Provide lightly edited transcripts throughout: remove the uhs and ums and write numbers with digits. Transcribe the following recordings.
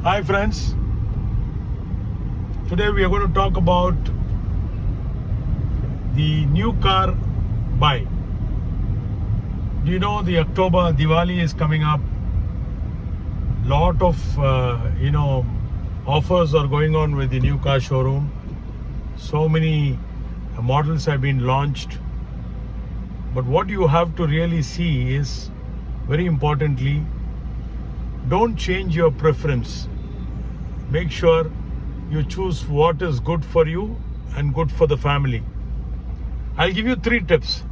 Hi friends, today we are going to talk about the new car buy. Do you know the October Diwali is coming up? Lot of offers are going on with the new car showroom. So many models have been launched. But what you have to really see is, very importantly, don't change your preference. Make sure you choose what is good for you and good for the family. I'll give you 3 tips.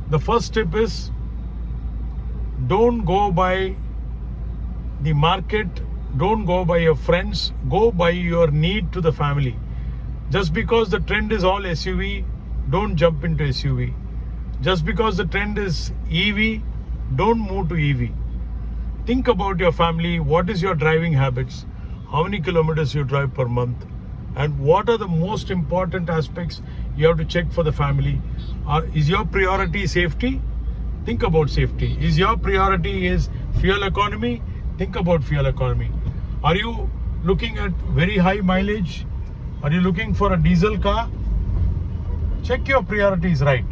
The first tip is, don't go by the market, don't go by your friends, go by your need to the family. Just because the trend is all SUV, don't jump into SUV. Just because the trend is EV, don't move to EV. Think about your family. What is your driving habits? How many kilometers you drive per month? And what are the most important aspects you have to check for the family? Is your priority safety? Think about safety. Is your priority is fuel economy? Think about fuel economy. Are you looking at very high mileage? Are you looking for a diesel car? Check your priorities right.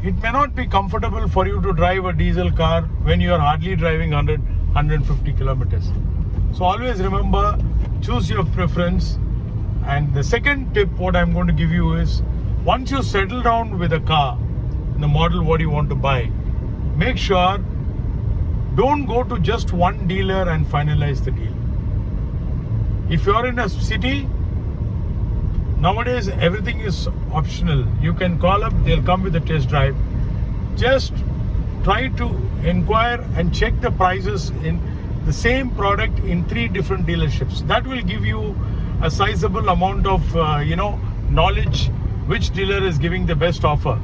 It may not be comfortable for you to drive a diesel car when you are hardly driving 150 kilometers. So always remember, choose your preference. And the second tip what I'm going to give you is, once you settle down with a car, the model what you want to buy, make sure don't go to just one dealer and finalize the deal. If you're in a city, nowadays everything is optional. You can call up, they'll come with a test drive. Just try to inquire and check the prices in the same product in 3 different dealerships. That will give you a sizable amount of knowledge which dealer is giving the best offer.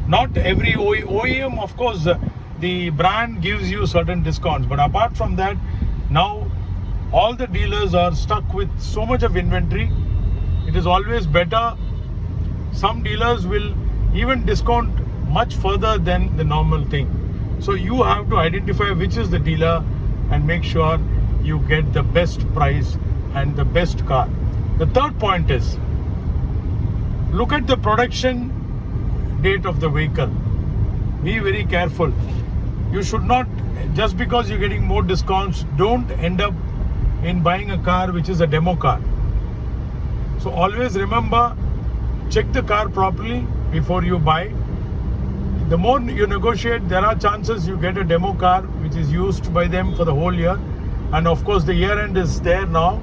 Not every OEM, of course, the brand gives you certain discounts, but apart from that, now all the dealers are stuck with so much of inventory. It is always better. Some dealers will even discount much further than the normal thing. So you have to identify which is the dealer and make sure you get the best price and the best car. The third point is, look at the production date of the vehicle. Be very careful. You should not, just because you're getting more discounts, don't end up in buying a car which is a demo car. So always remember, check the car properly before you buy. The more you negotiate, there are chances you get a demo car which is used by them for the whole year. And of course the year end is there now.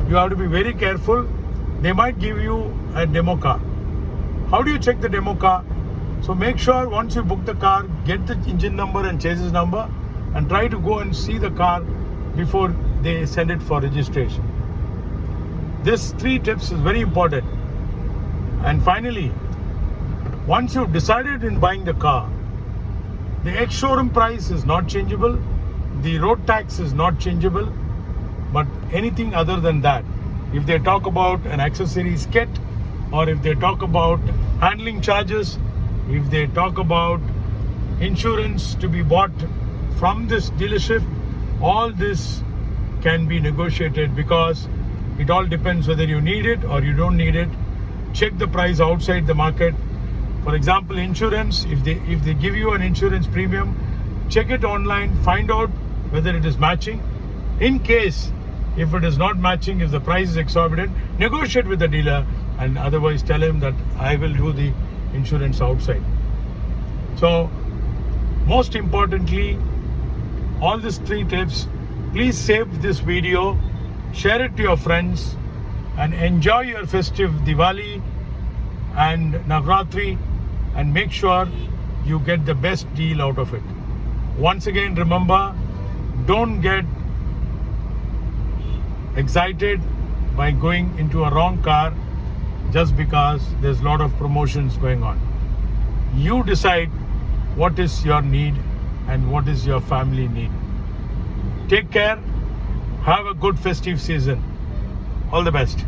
You have to be very careful. They might give you a demo car. How do you check the demo car? So make sure once you book the car, get the engine number and chassis number and try to go and see the car before they send it for registration. This 3 tips is very important. And finally, once you've decided in buying the car, the ex-showroom price is not changeable, the road tax is not changeable, but anything other than that, if they talk about an accessories kit, or if they talk about handling charges, if they talk about insurance to be bought from this dealership, all this can be negotiated, because it all depends whether you need it or you don't need it. Check the price outside the market. For example, insurance, if they give you an insurance premium, check it online, find out whether it is matching. In case, if it is not matching, if the price is exorbitant, negotiate with the dealer, and otherwise tell him that I will do the insurance outside. So, most importantly, all these 3 tips, please save this video, share it to your friends, and enjoy your festive Diwali and Navratri, and make sure you get the best deal out of it. Once again, remember, don't get excited by going into a wrong car just because there's a lot of promotions going on. You decide what is your need and what is your family need. Take care. Have a good festive season. All the best.